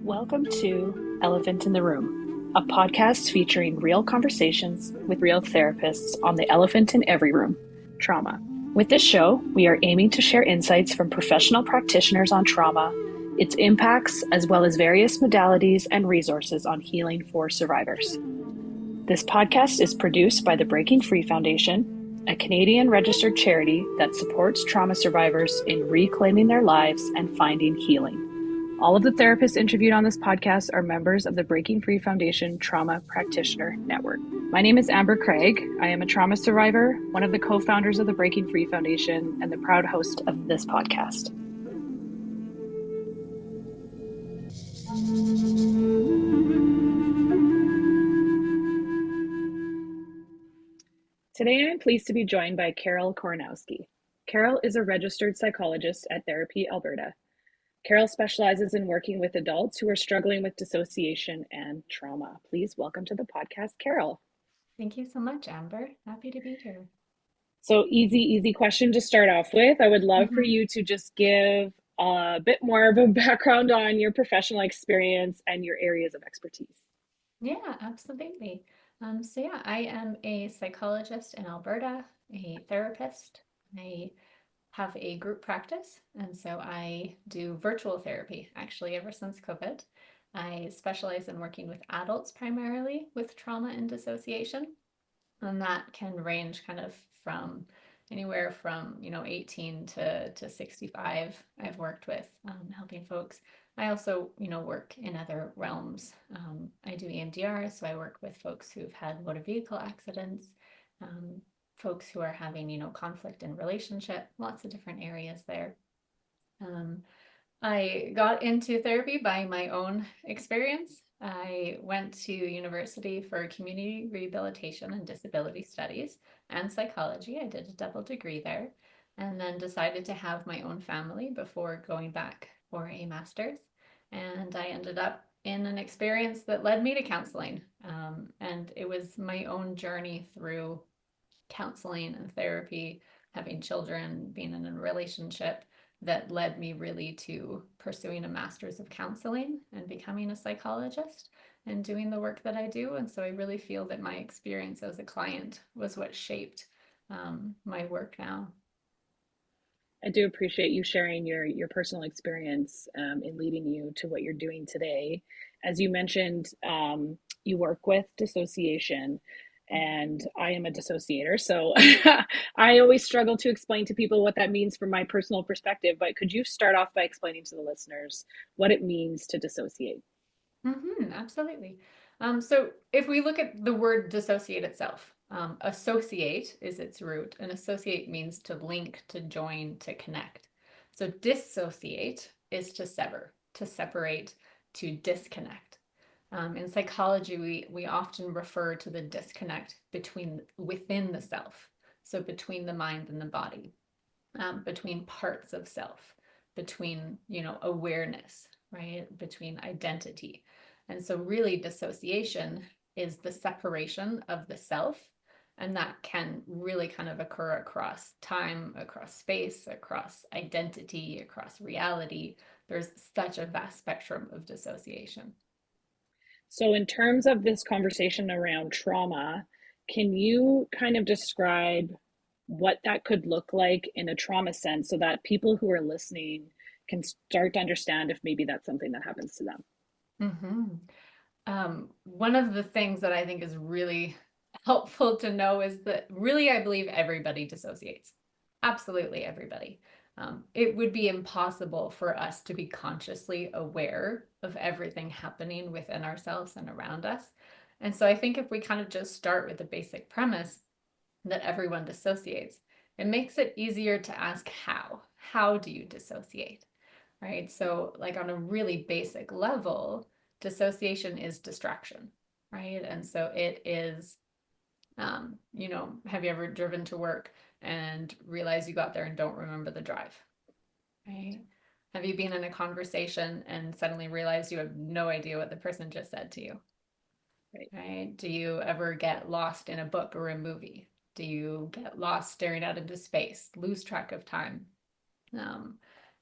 Welcome to Elephant in the Room, a podcast featuring real conversations with real therapists on the elephant in every room, trauma. With this show, we are aiming to share insights from professional practitioners on trauma, its impacts, as well as various modalities and resources on healing for survivors. This podcast is produced by the Breaking Free Foundation, a Canadian registered charity that supports trauma survivors in reclaiming their lives and finding healing. All of the therapists interviewed on this podcast are members of the Breaking Free Foundation Trauma Practitioner Network. My name is Amber Craig. I am a trauma survivor, one of the co-founders of the Breaking Free Foundation, and the proud host of this podcast. Today, I'm pleased to be joined by Carol Korenowski. Carol is a registered psychologist at Therapy Alberta. Carol specializes in working with adults who are struggling with dissociation and trauma. Please welcome to the podcast, Carol. Thank you so much, Amber. Happy to be here. So easy question to start off with. I would love for you to just give a bit more of a background on your professional experience and your areas of expertise. Yeah, absolutely. I am a psychologist in Alberta, a therapist. I have a group practice, and so I do virtual therapy actually ever since COVID. I specialize in working with adults primarily with trauma and dissociation, and that can range kind of from anywhere from 18 to 65. I've worked with helping folks. I also work in other realms. I do EMDR, so I work with folks who've had motor vehicle accidents, folks who are having conflict in relationship, lots of different areas there. I got into therapy by my own experience. I went to university for community rehabilitation and disability studies and psychology. I did a double degree there, and then decided to have my own family before going back for a master's. And I ended up in an experience that led me to counseling. And it was my own journey through counseling and therapy, having children, being in a relationship, that led me really to pursuing a master's of counseling and becoming a psychologist and doing the work that I do. And so I really feel that my experience as a client was what shaped my work now. I do appreciate you sharing your personal experience in leading you to what you're doing today. As you mentioned, you work with dissociation, and I am a dissociator, so I always struggle to explain to people what that means from my personal perspective. But could you start off by explaining to the listeners what it means to dissociate? Absolutely. So if we look at the word dissociate itself, associate is its root, and associate means to link, to join, to connect. So dissociate is to sever, to separate, to disconnect. In psychology, we often refer to the disconnect within the self. So between the mind and the body, between parts of self, between, awareness, right? Between identity. And so really dissociation is the separation of the self. And that can really kind of occur across time, across space, across identity, across reality. There's such a vast spectrum of dissociation. So in terms of this conversation around trauma, can you kind of describe what that could look like in a trauma sense so that people who are listening can start to understand if maybe that's something that happens to them? One of the things that I think is really helpful to know is that really I believe everybody dissociates. Absolutely everybody. It would be impossible for us to be consciously aware of everything happening within ourselves and around us. And so I think if we kind of just start with the basic premise that everyone dissociates, it makes it easier to ask how. How do you dissociate? Right? So like on a really basic level, dissociation is distraction, right? And so it is, have you ever driven to work and realize you got there and don't remember the drive, right? Have you been in a conversation and suddenly realize you have no idea what the person just said to you, right? Do you ever get lost in a book or a movie? Do you get lost staring out into space, lose track of time?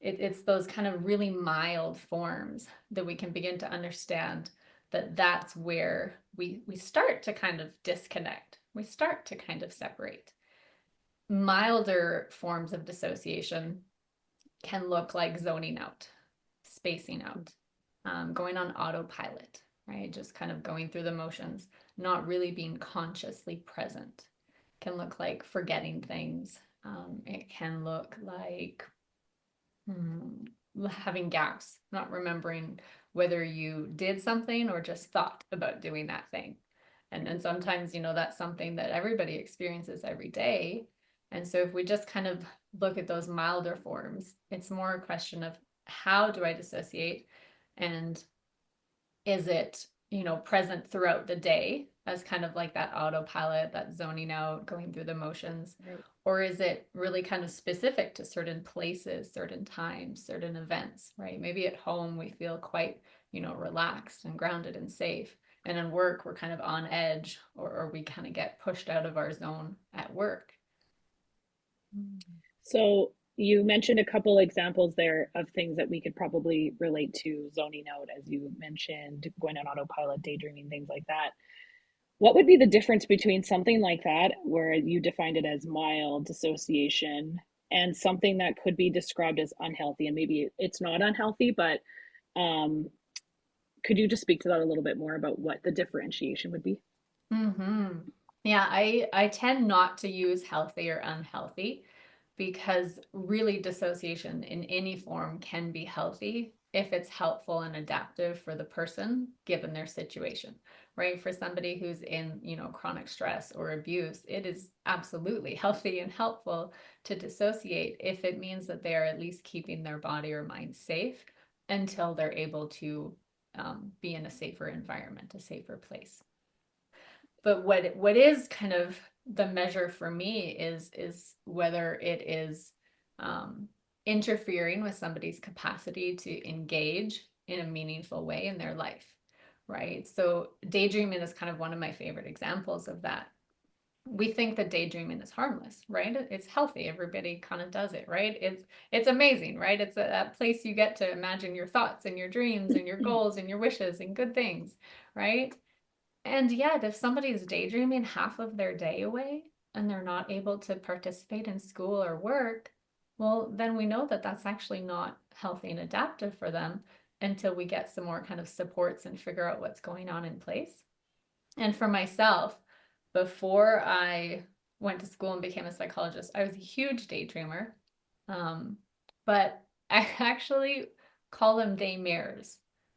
It's those kind of really mild forms that we can begin to understand that that's where we start to kind of disconnect. We start to kind of separate. Milder forms of dissociation can look like zoning out, spacing out, going on autopilot, right? Just kind of going through the motions, not really being consciously present. Can look like forgetting things. It can look like having gaps, not remembering whether you did something or just thought about doing that thing. And sometimes, that's something that everybody experiences every day. And so if we just kind of look at those milder forms, it's more a question of how do I dissociate? And is it, present throughout the day as kind of like that autopilot, that zoning out, going through the motions? Right. Or is it really kind of specific to certain places, certain times, certain events, right? Maybe at home we feel quite, relaxed and grounded and safe. And in work, we're kind of on edge, or we kind of get pushed out of our zone at work. So you mentioned a couple examples there of things that we could probably relate to zoning out, as you mentioned, going on autopilot, daydreaming, things like that. What would be the difference between something like that, where you defined it as mild dissociation, and something that could be described as unhealthy? And maybe it's not unhealthy, but um, could you just speak to that a little bit more about what the differentiation would be? Mm-hmm. Yeah, I tend not to use healthy or unhealthy because really dissociation in any form can be healthy if it's helpful and adaptive for the person given their situation, right? For somebody who's in, chronic stress or abuse, it is absolutely healthy and helpful to dissociate if it means that they are at least keeping their body or mind safe until they're able to be in a safer environment, a safer place. But what is kind of the measure for me is whether it is interfering with somebody's capacity to engage in a meaningful way in their life, right? So daydreaming is kind of one of my favorite examples of that. We think that daydreaming is harmless, right? It's healthy. Everybody kind of does it, right? It's amazing, right? It's that place you get to imagine your thoughts and your dreams and your goals and your wishes and good things, right? And yet, if somebody is daydreaming half of their day away and they're not able to participate in school or work, well, then we know that that's actually not healthy and adaptive for them until we get some more kind of supports and figure out what's going on in place. And for myself, before I went to school and became a psychologist, I was a huge daydreamer. Um, but I actually call them daymares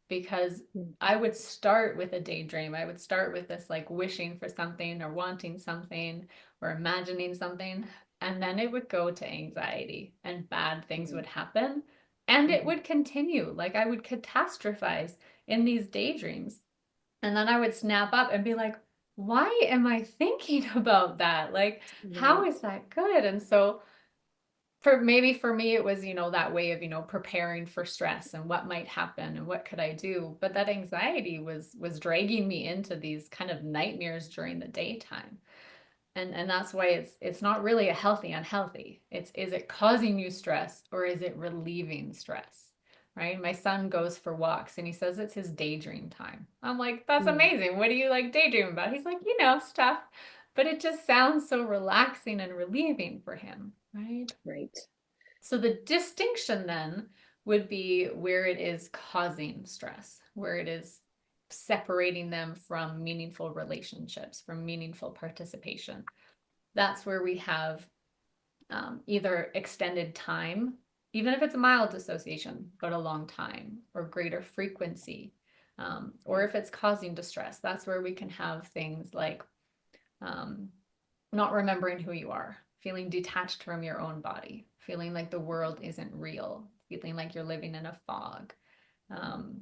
because I would start with a daydream. I would start with this like wishing for something or wanting something or imagining something. And then it would go to anxiety and bad things would happen. And it would continue. Like I would catastrophize in these daydreams. And then I would snap up and be like, why am I thinking about that? Like, how Right. is that good? And so for me, it was, that way of, preparing for stress and what might happen and what could I do? But that anxiety was dragging me into these kind of nightmares during the daytime. And that's why it's not really a healthy unhealthy. Is it causing you stress or is it relieving stress? Right? My son goes for walks and he says it's his daydream time. I'm like, that's Mm. amazing. What do you like daydream about? He's like, stuff. But it just sounds so relaxing and relieving for him, right? Right. So the distinction then would be where it is causing stress, where it is separating them from meaningful relationships, from meaningful participation. That's where we have either extended time, even if it's a mild dissociation, but a long time, or greater frequency. Or if it's causing distress, that's where we can have things like um, not remembering who you are, feeling detached from your own body, feeling like the world isn't real, feeling like you're living in a fog, um,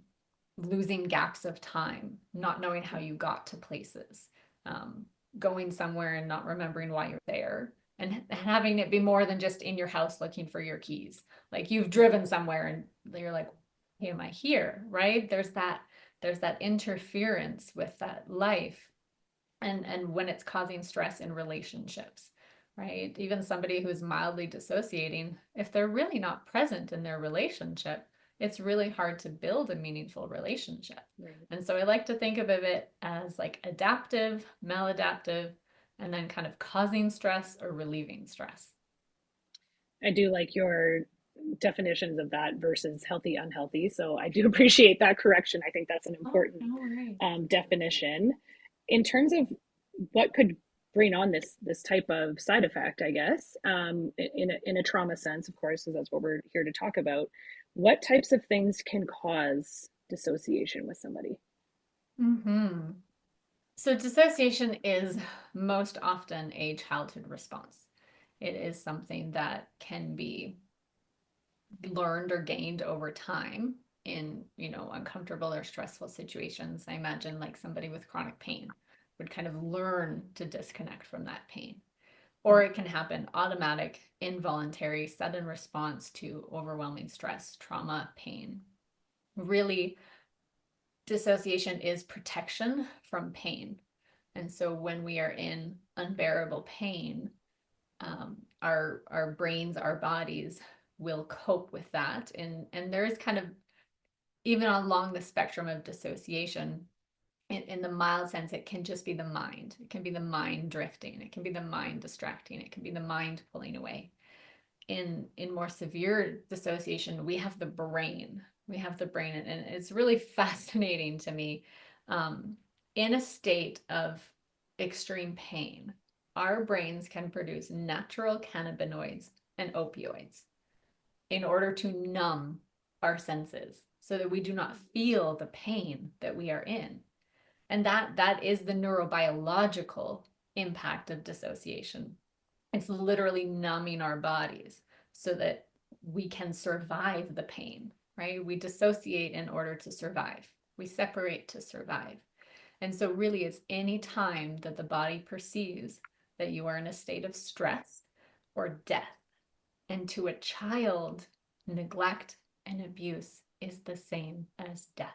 losing gaps of time, not knowing how you got to places, um, going somewhere and not remembering why you're there, and having it be more than just in your house looking for your keys. Like you've driven somewhere and you're like, hey, am I here? Right? There's that interference with that life and when it's causing stress in relationships, right? Even somebody who's mildly dissociating, if they're really not present in their relationship, it's really hard to build a meaningful relationship. Right. And so I like to think of it as like adaptive, maladaptive, and then kind of causing stress or relieving stress. I do like your definitions of that versus healthy, unhealthy. So I do appreciate that correction. I think that's an Oh, important no worries. definition. In terms of what could bring on this type of side effect, I guess, in a trauma sense, of course, because that's what we're here to talk about. What types of things can cause dissociation with somebody? Mm-hmm. So dissociation is most often a childhood response. It is something that can be learned or gained over time in, uncomfortable or stressful situations. I imagine like somebody with chronic pain would kind of learn to disconnect from that pain. Or it can happen automatic, involuntary, sudden response to overwhelming stress, trauma, pain. Really, dissociation is protection from pain. And so when we are in unbearable pain, our brains, our bodies will cope with that. And there is kind of, even along the spectrum of dissociation, in the mild sense, it can just be the mind. It can be the mind drifting. It can be the mind distracting. It can be the mind pulling away. In more severe dissociation, we have the brain. We have the brain, and it's really fascinating to me. In a state of extreme pain, our brains can produce natural cannabinoids and opioids in order to numb our senses so that we do not feel the pain that we are in. And that is the neurobiological impact of dissociation. It's literally numbing our bodies so that we can survive the pain, right? We dissociate in order to survive. We separate to survive. And so really it's any time that the body perceives that you are in a state of stress or death. And to a child, neglect and abuse is the same as death.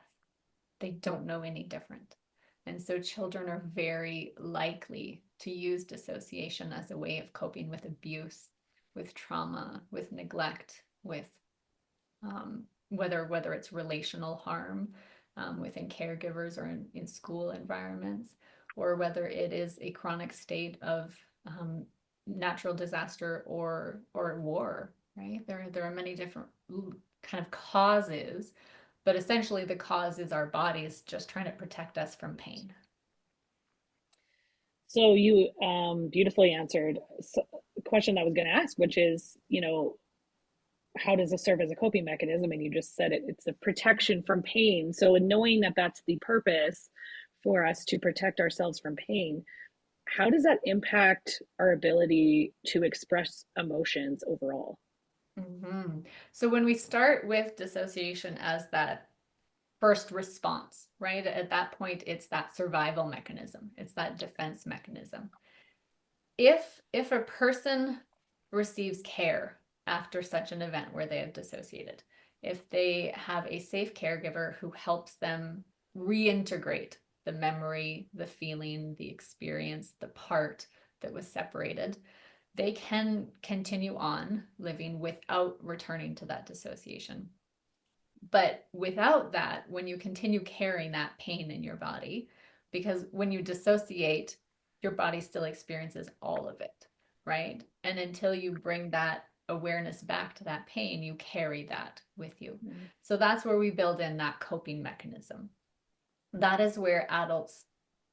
They don't know any different. And so children are very likely to use dissociation as a way of coping with abuse, with trauma, with neglect, with whether it's relational harm within caregivers or in school environments, or whether it is a chronic state of natural disaster or war, right? There are many different kind of causes, but essentially the cause is our bodies just trying to protect us from pain. So you beautifully answered the question I was going to ask, which is, how does this serve as a coping mechanism? And you just said it, it's a protection from pain. So in knowing that that's the purpose for us to protect ourselves from pain, how does that impact our ability to express emotions overall? Mm-hmm. So when we start with dissociation as that first response, right? At that point, it's that survival mechanism. It's that defense mechanism. If a person receives care after such an event where they have dissociated, if they have a safe caregiver who helps them reintegrate the memory, the feeling, the experience, the part that was separated, they can continue on living without returning to that dissociation. But without that, when you continue carrying that pain in your body, because when you dissociate, your body still experiences all of it, right? And until you bring that awareness back to that pain, you carry that with you. Mm-hmm. So that's where we build in that coping mechanism. That is where adults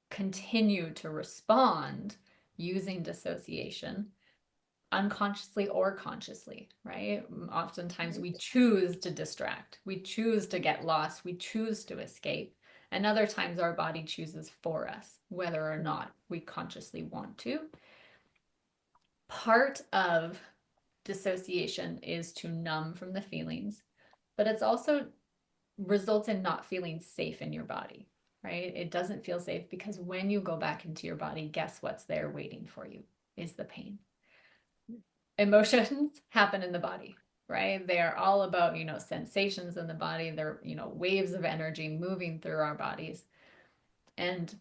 continue to respond using dissociation unconsciously or consciously, right? Oftentimes we choose to distract, we choose to get lost, we choose to escape. And other times our body chooses for us, whether or not we consciously want to. Part of dissociation is to numb from the feelings, but it's also results in not feeling safe in your body, right? It doesn't feel safe because when you go back into your body, guess what's there waiting for you is the pain. Emotions happen in the body, right? They are all about, sensations in the body. They're, waves of energy moving through our bodies. And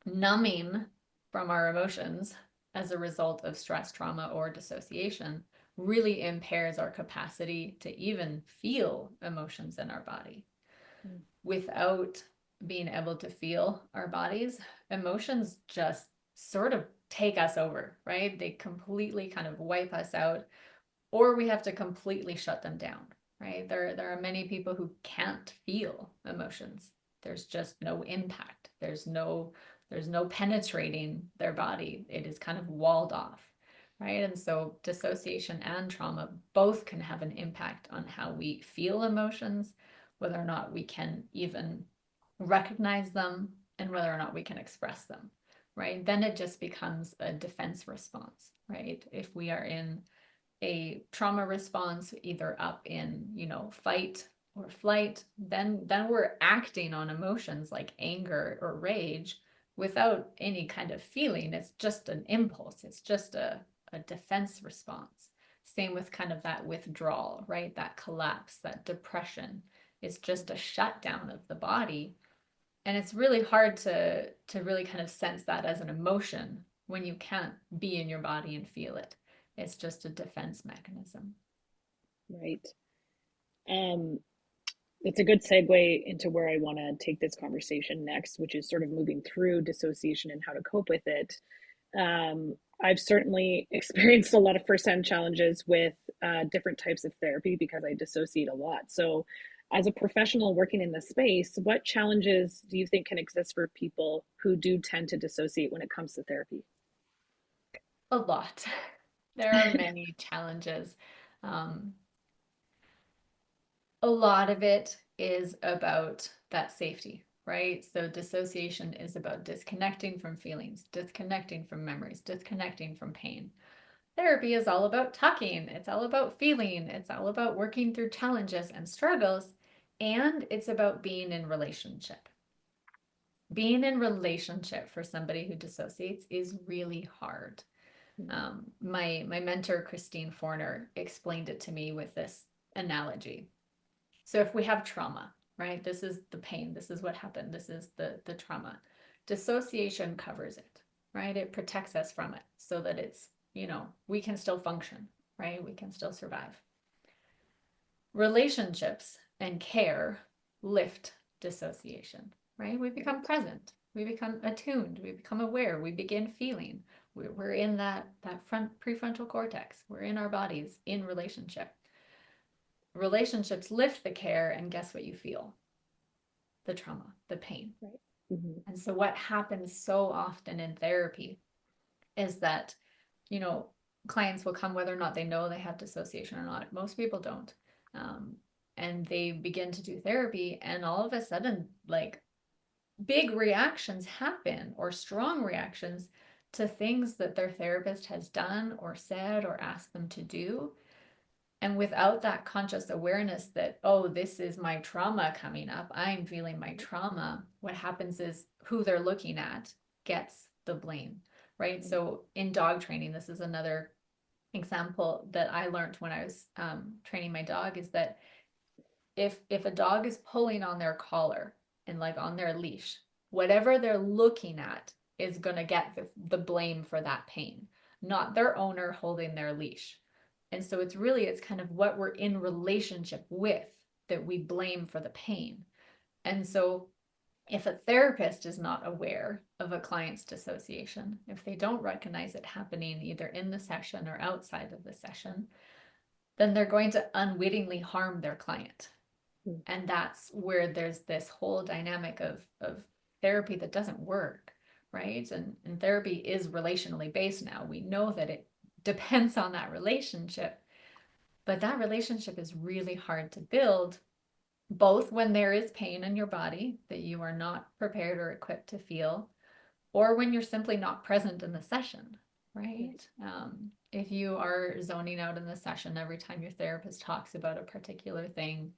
numbing from our emotions as a result of stress, trauma, or dissociation really impairs our capacity to even feel emotions in our body. Without being able to feel our bodies, emotions just sort of take us over, right? They completely kind of wipe us out, or we have to completely shut them down, right? There are many people who can't feel emotions. There's just no impact. There's no penetrating their body. It is kind of walled off, right? And so dissociation and trauma both can have an impact on how we feel emotions, whether or not we can even recognize them, and whether or not we can express them, right? Then it just becomes a defense response, right? If we are in a trauma response, either up in, fight or flight, then we're acting on emotions like anger or rage without any kind of feeling. It's just an impulse. It's just a defense response. Same with kind of that withdrawal, right? That collapse, that depression. It's just a shutdown of the body. And it's really hard to really kind of sense that as an emotion when you can't be in your body and feel it. It's just a defense mechanism. Right. Um, it's a good segue into where I want to take this conversation next, which is sort of moving through dissociation and how to cope with it. I've certainly experienced a lot of firsthand challenges with different types of therapy because I dissociate a lot. So, as a professional working in the space, what challenges do you think can exist for people who do tend to dissociate when it comes to therapy? A lot. There are many challenges. Um, a lot of it is about that safety, right? So dissociation is about disconnecting from feelings, disconnecting from memories, disconnecting from pain. Therapy is all about talking, it's all about feeling, it's all about working through challenges and struggles, and it's about being in relationship. Being in relationship for somebody who dissociates is really hard. My mentor, Christine Forner, explained it to me with this analogy. So if we have trauma, right, this is the pain, this is what happened, this is the trauma. Dissociation covers it, right? It protects us from it so that it's, we can still function, right? We can still survive. Relationships and care lift dissociation, right? We become present, we become attuned, we become aware, we begin feeling. We're in that front prefrontal cortex. We're in our bodies in relationship. Relationships lift the care, and guess what you feel? The trauma, the pain. Right. Mm-hmm. And so what happens so often in therapy is that, clients will come whether or not they know they have dissociation or not. Most people don't. And they begin to do therapy, and all of a sudden, like, big reactions happen, or strong reactions to things that their therapist has done or said or asked them to do. And without that conscious awareness that, oh, this is my trauma coming up, I'm feeling my trauma, what happens is who they're looking at gets the blame, right? So in dog training, this is another example that I learned when I was training my dog, is that if a dog is pulling on their collar and like on their leash, whatever they're looking at is going to get the blame for that pain, not their owner holding their leash. And so it's kind of what we're in relationship with that we blame for the pain. And so if a therapist is not aware of a client's dissociation, if they don't recognize it happening either in the session or outside of the session, then they're going to unwittingly harm their client. And that's where there's this whole dynamic of therapy that doesn't work, right? And therapy is relationally based now. We know that it depends on that relationship, but that relationship is really hard to build, both when there is pain in your body that you are not prepared or equipped to feel, or when you're simply not present in the session, right? If you are zoning out in the session every time your therapist talks about a particular thing,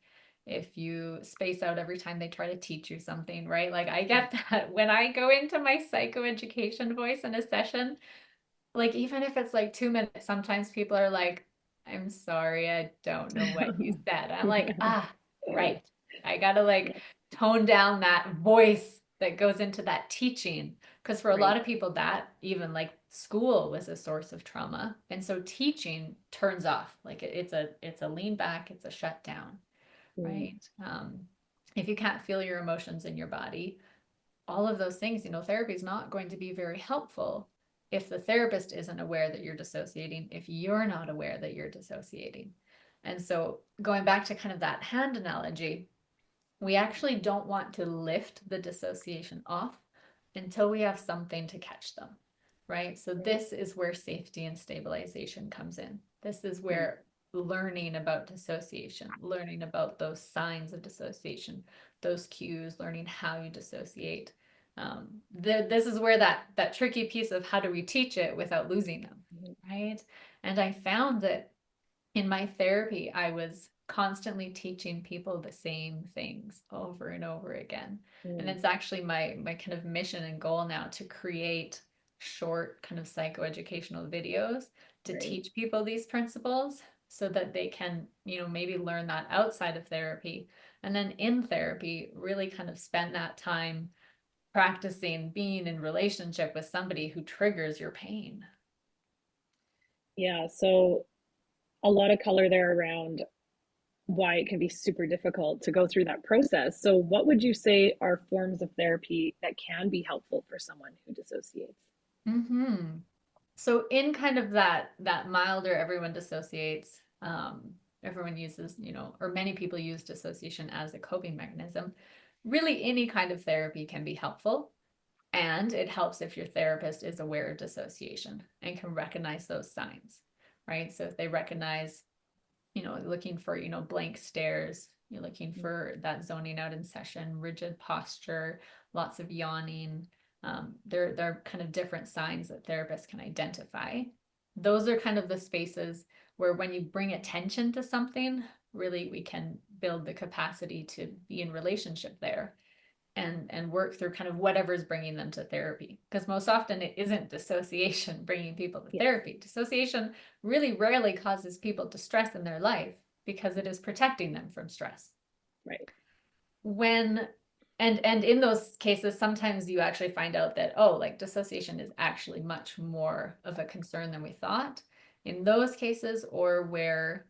if you space out every time they try to teach you something, right? Like, I get that when I go into my psychoeducation voice in a session, like, even if it's like 2 minutes, sometimes people are like, I'm sorry, I don't know what you said. I'm like, right. I gotta like tone down that voice that goes into that teaching Because for a lot Right. of people, that even like school was a source of trauma. And so teaching turns off. Like it's a lean back, it's a shutdown, Mm, right? If you can't feel your emotions in your body, all of those things, therapy is not going to be very helpful if the therapist isn't aware that you're dissociating, if you're not aware that you're dissociating. And so going back to kind of that hand analogy, we actually don't want to lift the dissociation off until we have something to catch them, right? So right. this is where safety and stabilization comes in. This is Mm, where learning about dissociation, learning about those signs of dissociation, those cues, learning how you dissociate. This is where that tricky piece of how do we teach it without losing them, mm, right? And I found that in my therapy, I was constantly teaching people the same things over and over again. And mm, it's actually my kind of mission and goal now to create short kind of psychoeducational videos to right. teach people these principles so that they can, maybe learn that outside of therapy. And then in therapy, really kind of spend that time practicing being in relationship with somebody who triggers your pain. Yeah. So a lot of color there around why it can be super difficult to go through that process. So, what would you say are forms of therapy that can be helpful for someone who dissociates? Mm-hmm. So in kind of that milder, everyone dissociates, everyone uses, or many people use dissociation as a coping mechanism. Really, any kind of therapy can be helpful, and it helps if your therapist is aware of dissociation and can recognize those signs, right? So if they recognize, looking for, blank stares, you're looking for that zoning out in session, rigid posture, lots of yawning. They're kind of different signs that therapists can identify. Those are kind of the spaces where when you bring attention to something, really we can build the capacity to be in relationship there and work through kind of whatever's bringing them to therapy, because most often it isn't dissociation bringing people to Yes, therapy. Dissociation really rarely causes people to stress in their life because it is protecting them from stress. right. When and in those cases sometimes you actually find out that, oh, like dissociation is actually much more of a concern than we thought in those cases, or where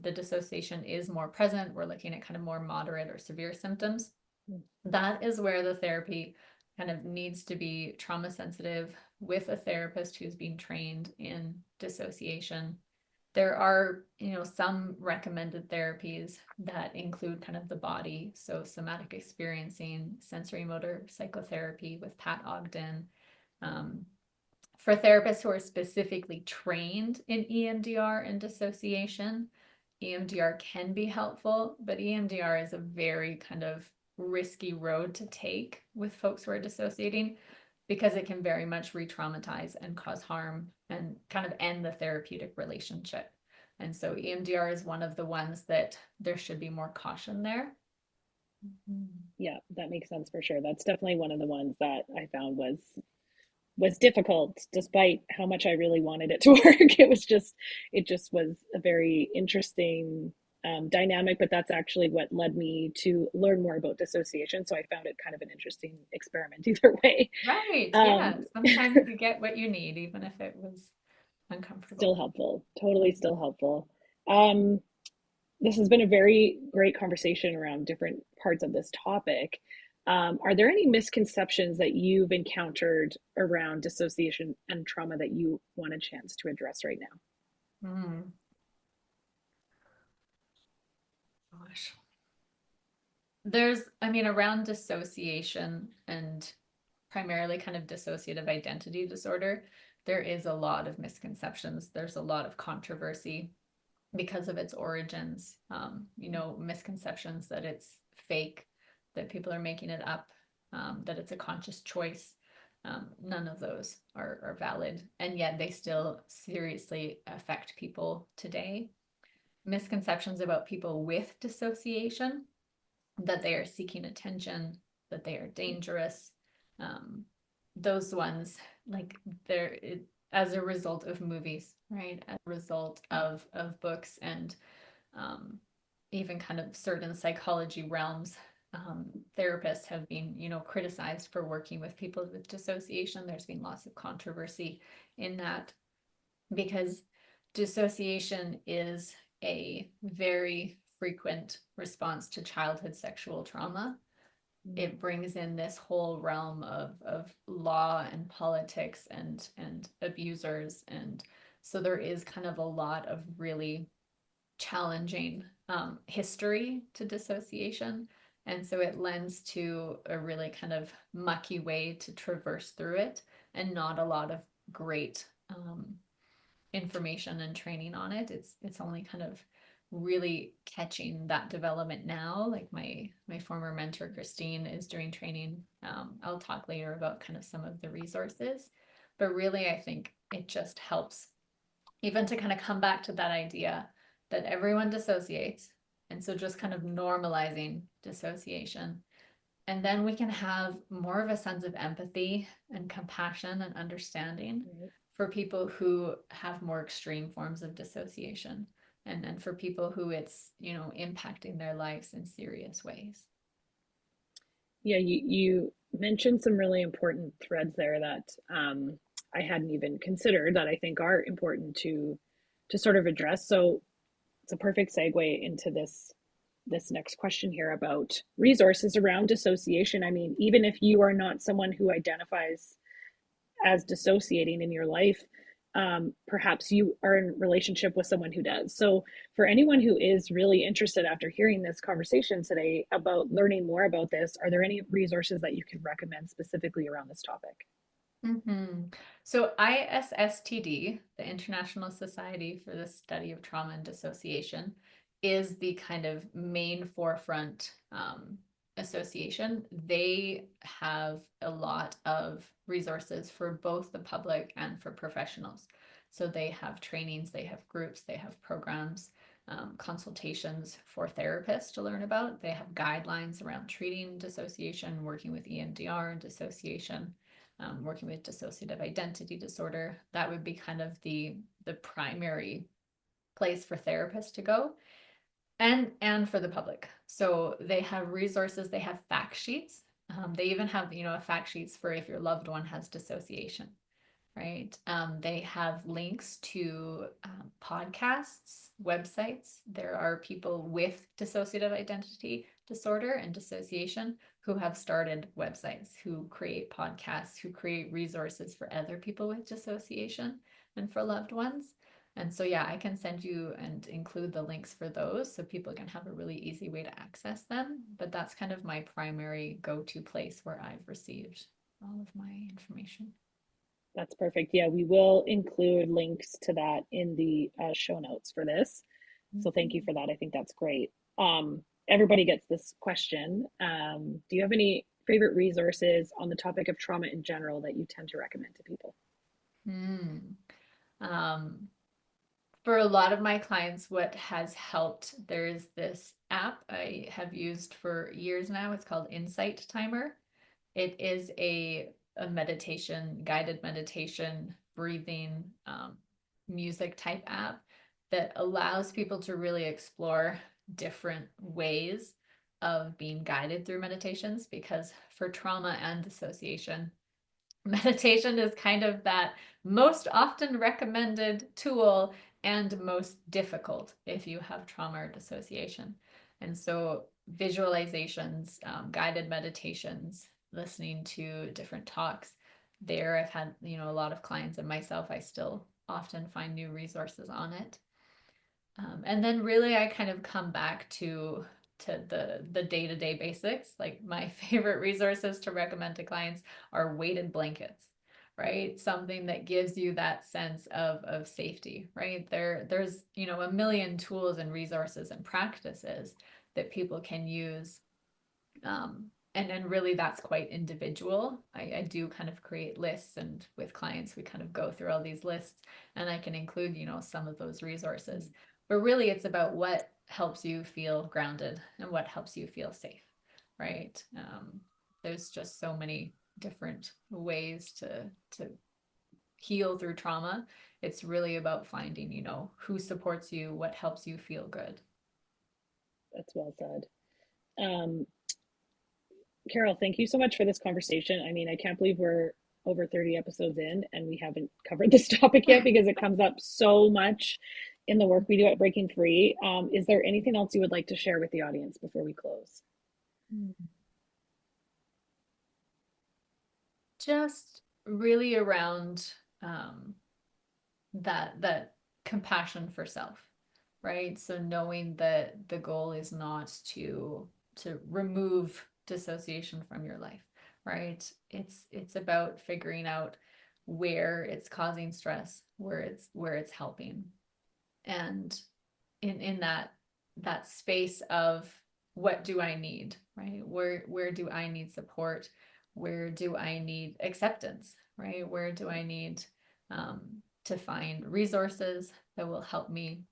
the dissociation is more present, we're looking at kind of more moderate or severe symptoms. Mm, That is where the therapy kind of needs to be trauma sensitive with a therapist who's been trained in dissociation. There are, some recommended therapies that include kind of the body, so somatic experiencing, sensory motor psychotherapy with Pat Ogden. Um, for therapists who are specifically trained in EMDR and dissociation, EMDR can be helpful, but EMDR is a very kind of risky road to take with folks who are dissociating because it can very much re-traumatize and cause harm and kind of end the therapeutic relationship. And so EMDR is one of the ones that there should be more caution there. Mhm. yeah, that makes sense for sure. That's definitely one of the ones that I found was difficult despite how much I really wanted it to work. It just was a very interesting dynamic, but that's actually what led me to learn more about dissociation. So I found it kind of an interesting experiment either way. Right. Yeah. Um, Sometimes you get what you need, even if it was Still uncomfortable. helpful, totally Mhm. still helpful. Um, this has been a very great conversation around different parts of this topic. Are there any misconceptions that you've encountered around dissociation and trauma that you want a chance to address right now? Mm, gosh. I mean, around dissociation and primarily kind of dissociative identity disorder, there is a lot of misconceptions. There's a lot of controversy because of its origins. Misconceptions that it's fake, that people are making it up, that it's a conscious choice. None of those are valid, and yet they still seriously affect people today. Misconceptions about people with dissociation, that they are seeking attention, that they are dangerous. Um, those ones, like as a result of movies, right? As a result of books and um, even kind of certain psychology realms, therapists have been, criticized for working with people with dissociation. There's been lots of controversy in that because dissociation is a very frequent response to childhood sexual trauma. It brings in this whole realm of law and politics and abusers. And so there is kind of a lot of really challenging history to dissociation. And so it lends to a really kind of mucky way to traverse through it and not a lot of great information and training on it. It's only kind of really catching that development now. Like my former mentor Christine is doing training. I'll talk later about kind of some of the resources, but really I think it just helps even to kind of come back to that idea that everyone dissociates, and so just kind of normalizing dissociation, and then we can have more of a sense of empathy and compassion and understanding for people who have more extreme forms of dissociation, and for people who it's, impacting their lives in serious ways. Yeah, you mentioned some really important threads there that I hadn't even considered that I think are important to sort of address. So it's a perfect segue into this next question here about resources around dissociation. I mean, even if you are not someone who identifies as dissociating in your life, perhaps you are in relationship with someone who does. So for anyone who is really interested after hearing this conversation today about learning more about this, are there any resources that you can recommend specifically around this topic? Mm-hmm. So ISSTD, the International Society for the Study of Trauma and Dissociation, is the kind of main forefront association. They have a lot of resources for both the public and for professionals. So they have trainings, they have groups, they have programs, consultations for therapists to learn about. They have guidelines around treating dissociation, working with EMDR and dissociation. Working with dissociative identity disorder. That would be kind of the primary place for therapists to go, and for the public. So they have resources, they have fact sheets. They even have, fact sheets for if your loved one has dissociation, right? They have links to podcasts, websites. There are people with dissociative identity disorder and dissociation who have started websites, who create podcasts, who create resources for other people with dissociation and for loved ones. And so, yeah, I can send you and include the links for those so people can have a really easy way to access them. But that's kind of my primary go-to place where I've received all of my information. That's perfect. Yeah, we will include links to that in the show notes for this. So thank you for that. I think that's great. Everybody gets this question. Do you have any favorite resources on the topic of trauma in general that you tend to recommend to people? Mm. Um, for a lot of my clients, what has helped, there's this app I have used for years now. It's called Insight Timer. It is a meditation, guided meditation, breathing, music type app that allows people to really explore different ways of being guided through meditations, because for trauma and dissociation, meditation is kind of that most often recommended tool and most difficult if you have trauma or dissociation. And so visualizations, guided meditations, listening to different talks. There, I've had, a lot of clients, and myself, I still often find new resources on it. And then really I kind of come back to the day-to-day basics. Like my favorite resources to recommend to clients are weighted blankets, right? Something that gives you that sense of safety, right? There's, a million tools and resources and practices that people can use. And then really that's quite individual. I do kind of create lists, and with clients, we kind of go through all these lists, and I can include, some of those resources. But really it's about what helps you feel grounded and what helps you feel safe, right? There's just so many different ways to heal through trauma. It's really about finding, who supports you, what helps you feel good. That's well said. Um, Carol, thank you so much for this conversation. I mean, I can't believe we're over 30 episodes in and we haven't covered this topic yet because it comes up so much in the work we do at Breaking Free. Is there anything else you would like to share with the audience before we close? Just really around that compassion for self, right? So knowing that the goal is not to remove dissociation from your life, right? It's about figuring out where it's causing stress, where it's helping. And in that space of what do I need, right? Where do I need support? Where do I need acceptance, right? Where do I need to find resources that will help me?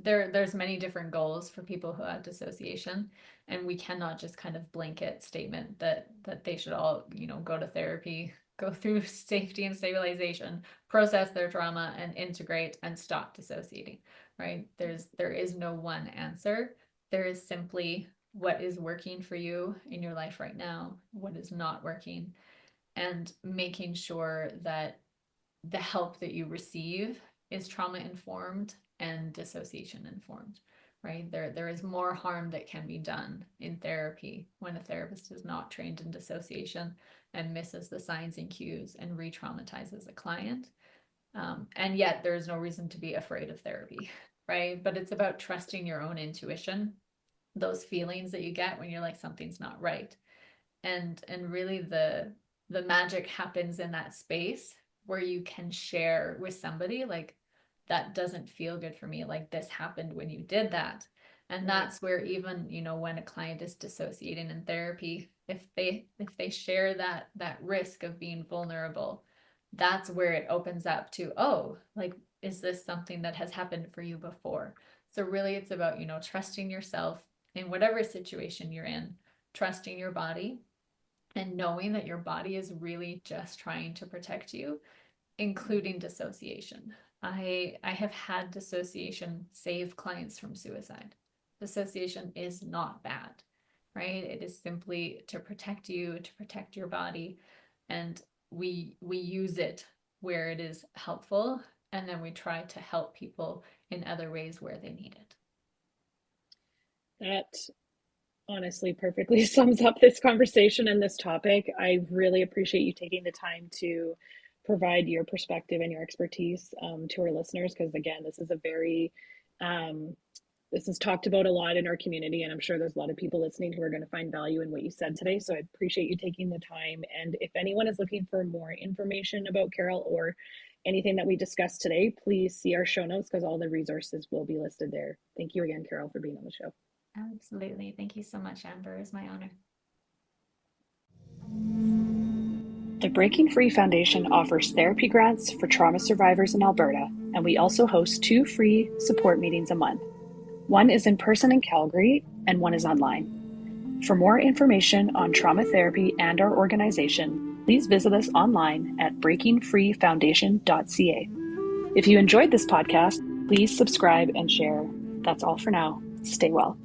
There's many different goals for people who have dissociation, and we cannot just kind of blanket statement that they should all, go to therapy, go through safety and stabilization, process their trauma, and integrate and stop dissociating, right? There is no one answer. There is simply what is working for you in your life right now, what is not working, and making sure that the help that you receive is trauma informed and dissociation informed, right? There is more harm that can be done in therapy when a therapist is not trained in dissociation and misses the signs and cues and re-traumatizes a client. And yet there's no reason to be afraid of therapy, right? But it's about trusting your own intuition, those feelings that you get when you're like, something's not right. And really the magic happens in that space where you can share with somebody like, that doesn't feel good for me, like this happened when you did that. And that's where even, when a client is dissociating in therapy, if they share that risk of being vulnerable, that's where it opens up to, oh, like, is this something that has happened for you before? So really it's about, trusting yourself in whatever situation you're in, trusting your body, and knowing that your body is really just trying to protect you, including dissociation. I have had dissociation save clients from suicide. Dissociation is not bad, right? It is simply to protect you, to protect your body, and we use it where it is helpful, and then we try to help people in other ways where they need it. That honestly perfectly sums up this conversation and this topic. I really appreciate you taking the time to provide your perspective and your expertise to our listeners, because again, this is a very this is talked about a lot in our community, and I'm sure there's a lot of people listening who are going to find value in what you said today. So I appreciate you taking the time. And if anyone is looking for more information about Carol or anything that we discussed today, please see our show notes because all the resources will be listed there. Thank you again, Carol, for being on the show. Absolutely. Thank you so much, Amber. It's my honor. The Breaking Free Foundation offers therapy grants for trauma survivors in Alberta, and we also host 2 free support meetings a month. One is in person in Calgary, and one is online. For more information on trauma therapy and our organization, please visit us online at breakingfreefoundation.ca. If you enjoyed this podcast, please subscribe and share. That's all for now. Stay well.